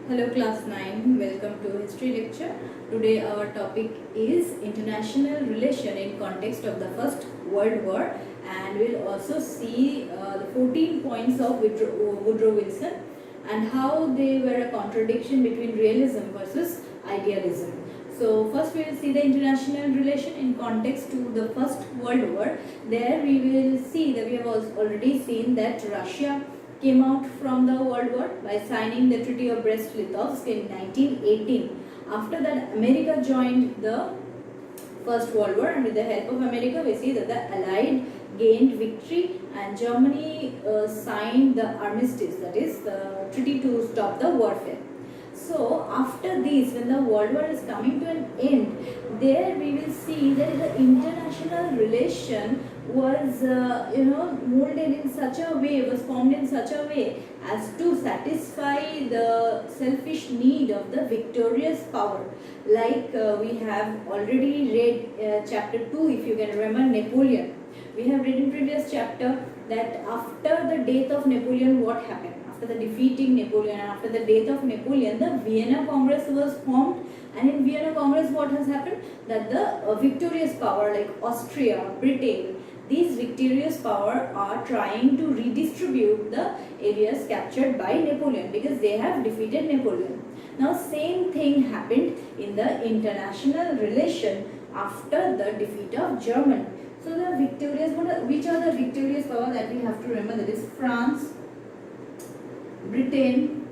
Hello class 9, welcome to history lecture. Today our topic is international relation in context of the First World War, and we'll also see the 14 points of Woodrow Wilson and how they were a contradiction between realism versus idealism. So first we will see the international relation in context to the First World War. There we will see that we have already seen that Russia came out from the World War by signing the Treaty of Brest-Litovsk in 1918. After that, America joined the First World War, and with the help of America, we see that the Allied gained victory, and Germany signed the armistice, that is the treaty to stop the warfare. So after this, when the World War is coming to an end, there we will see that the international relation was molded in such a way, was formed in such a way as to satisfy the selfish need of the victorious power. Like we have already read chapter 2, if you can remember, Napoleon. We have read in previous chapter that after the death of Napoleon, what happened? After the defeating Napoleon and after the death of Napoleon, the Vienna Congress was formed, and in Vienna Congress what has happened? That the victorious power like Austria, Britain, these victorious power are trying to redistribute the areas captured by Napoleon because they have defeated Napoleon. Now same thing happened in the international relation after the defeat of Germany. So the victorious, which are the victorious power that we have to remember? That is France, Britain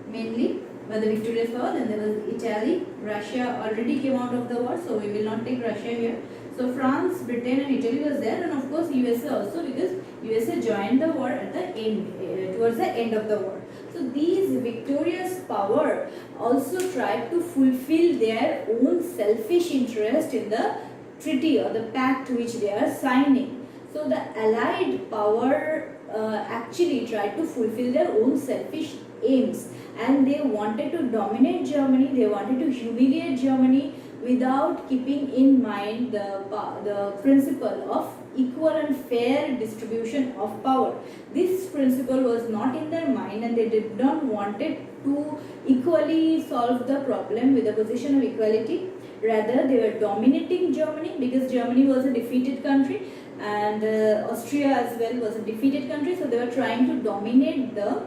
mainly were the victorious power. Then there was Italy. Russia already came out of the war, so we will not take Russia here. So France, Britain and Italy was there, and of course USA also, because USA joined the war at the end, towards the end of the war. So these victorious power also tried to fulfill their own selfish interest in the treaty or the pact which they are signing. So the Allied power actually tried to fulfill their own selfish aims, and they wanted to dominate Germany, they wanted to humiliate Germany without keeping in mind the principle of equal and fair distribution of power. This principle was not in their mind, and they did not want it to equally solve the problem with a position of equality. Rather, they were dominating Germany because Germany was a defeated country, and Austria as well was a defeated country, so they were trying to dominate the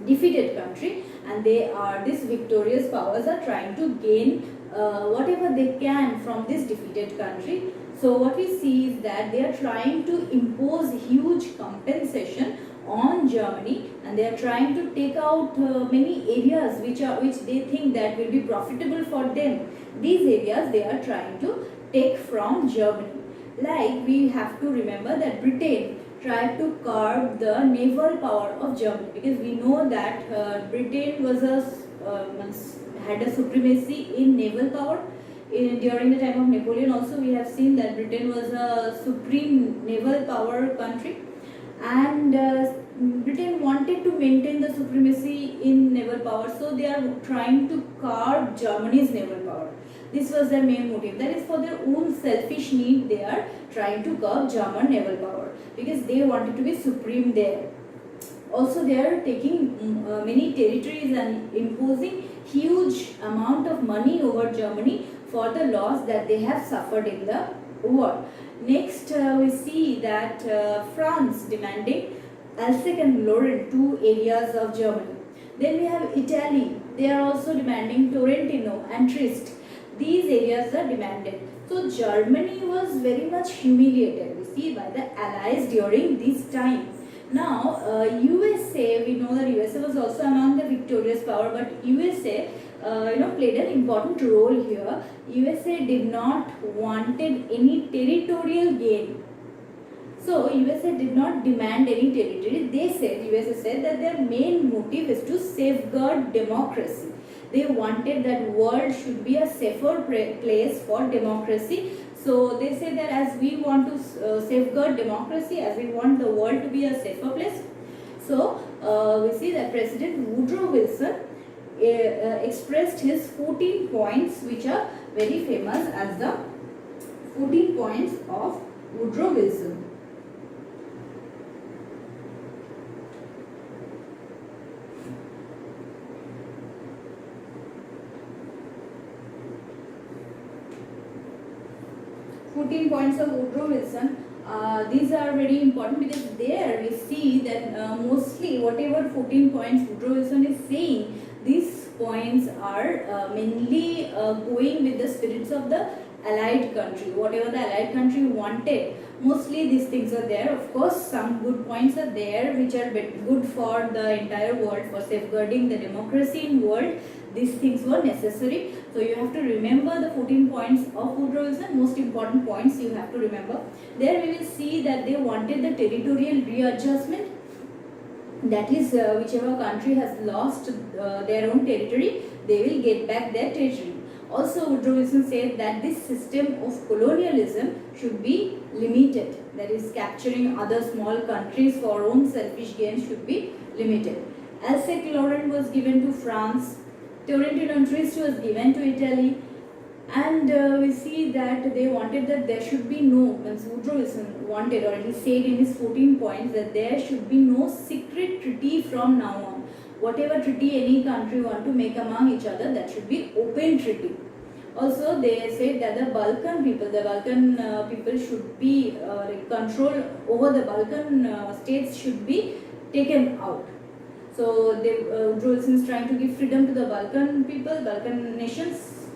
defeated country, and these victorious powers are trying to gain whatever they can from this defeated country. So what we see is that they are trying to impose huge compensation on Germany, and they are trying to take out many areas which they think that will be profitable for them. These areas they are trying to take from Germany. Like we have to remember that Britain tried to curb the naval power of Germany, because we know that Britain was had a supremacy in naval power. During the time of Napoleon also we have seen that Britain was a supreme naval power country, and Britain wanted to maintain the supremacy in naval power, so they are trying to curb Germany's naval power. This was their main motive. That is, for their own selfish need they are trying to curb German naval power because they wanted to be supreme there. Also they are taking many territories and imposing huge amount of money over Germany for the loss that they have suffered in the war. Next we see that France demanding Alsace and Lorraine, two areas of Germany. Then we have Italy. They are also demanding Torrentino and Trieste. These areas are demanded. So Germany was very much humiliated, we see, by the Allies during this time. Now USA, we know that USA was also among the victorious power, but USA played an important role here. USA did not wanted any territorial gain. So USA did not demand any territory. USA said that their main motive is to safeguard democracy. They wanted that world should be a safer place for democracy. So they say that as we want to safeguard democracy, as we want the world to be a safer place. So we see that President Woodrow Wilson expressed his 14 points, which are very famous as the 14 points of Woodrow Wilson. 14 points of Woodrow Wilson. These are very important because there we see that mostly whatever 14 points Woodrow Wilson is saying, these points are mainly going with the spirits of the allied country. Whatever the allied country wanted, mostly these things are there. Of course, some good points are there which are good for the entire world, for safeguarding the democracy in world. These things were necessary. So you have to remember the 14 points of Woodrow Wilson, most important points you have to remember. There we will see that they wanted the territorial readjustment. That is, whichever country has lost their own territory, they will get back their territory. Also, Woodrow Wilson said that this system of colonialism should be limited. That is, capturing other small countries for own selfish gains should be limited. Alsace-Lorraine was given to France. Torrente-Triste was given to Italy. And we see that they wanted that there should be no, Woodrow Wilson wanted, or he said in his 14 points, that there should be no secret treaty from now on. Whatever treaty any country want to make among each other, that should be open treaty. Also, they said that the Balkan people should be control over the Balkan states should be taken out. So, Woodrow Wilson is trying to give freedom to the Balkan people, Balkan nations,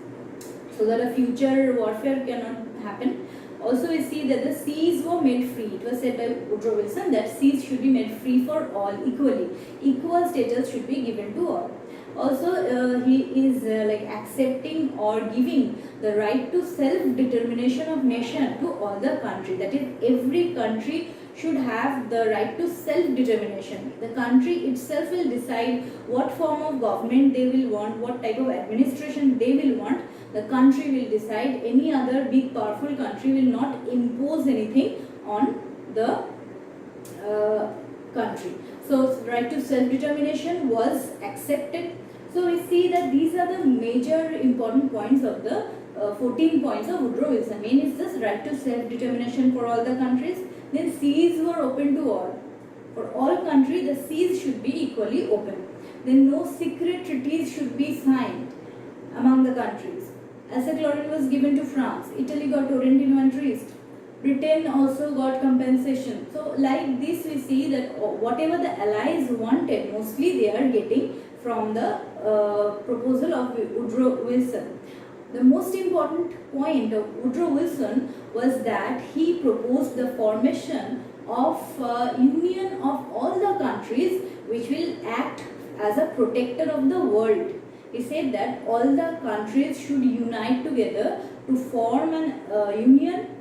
so that a future warfare cannot happen. Also, we see that the seas were made free. It was said by Woodrow Wilson that seas should be made free for all equally. Equal status should be given to all. Also, he is accepting or giving the right to self-determination of nation to all the country. That is, every country should have the right to self-determination. The country itself will decide what form of government they will want, what type of administration they will want. The country will decide. Any other big powerful country will not impose anything on the country. So, right to self-determination was accepted. So, we see that these are the major important points of the 14 points of Woodrow Wilson. Main is this right to self-determination for all the countries. Then seas were open to all. For all countries, the seas should be equally open. Then no secret treaties should be signed among the countries. Alsace-Lorraine was given to France. Italy got Torrente-Triste. Britain also got compensation. So, like this, we see that whatever the allies wanted, mostly they are getting from the proposal of Woodrow Wilson. The most important point of Woodrow Wilson was that he proposed the formation of union of all the countries which will act as a protector of the world. He said that all the countries should unite together to form an union,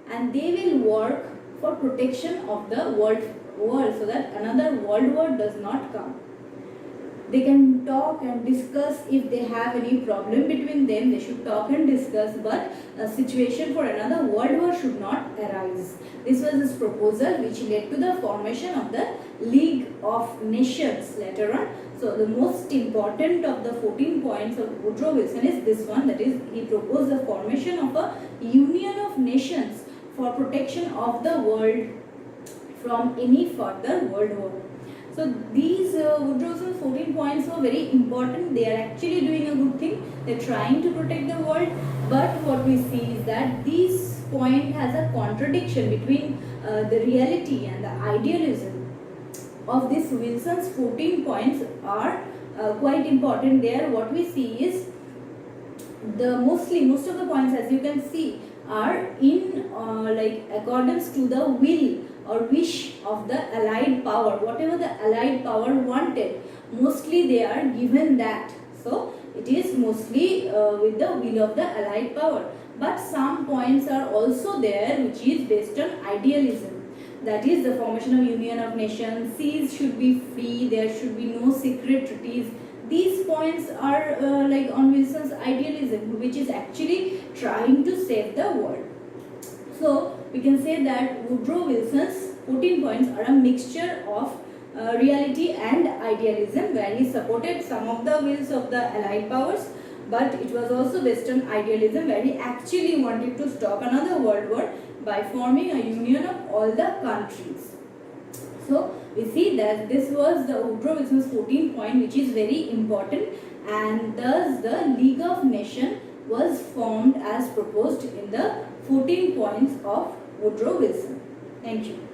and they will work for protection of the world so that another world war does not come. They can talk and discuss. If they have any problem between them, they should talk and discuss, but a situation for another world war should not arise. This was his proposal, which led to the formation of the League of Nations later on. So, the most important of the 14 points of Woodrow Wilson is this one, that is, he proposed the formation of a Union of Nations for protection of the world from any further world war. So, these Woodrow Wilson's 14 points were very important. They are actually doing a good thing. They are trying to protect the world. But what we see is that this point has a contradiction between the reality and the idealism of this Wilson's 14 points are quite important there. What we see is most of the points, as you can see, are in accordance to the will or wish of the allied power. Whatever the allied power wanted, mostly they are given that. So, it is mostly with the will of the allied power. But some points are also there which is based on idealism. That is, the formation of Union of Nations, seas should be free, there should be no secret treaties. These points are on Wilson's idealism, which is actually trying to save the world. So, we can say that Woodrow Wilson's 14 points are a mixture of reality and idealism, where he supported some of the wills of the allied powers, but it was also based on idealism, where he actually wanted to stop another world war by forming a union of all the countries. So, we see that this was the Woodrow Wilson's 14 point, which is very important, and thus the League of Nations was formed as proposed in the 14 points of Woodrow Wilson. Thank you.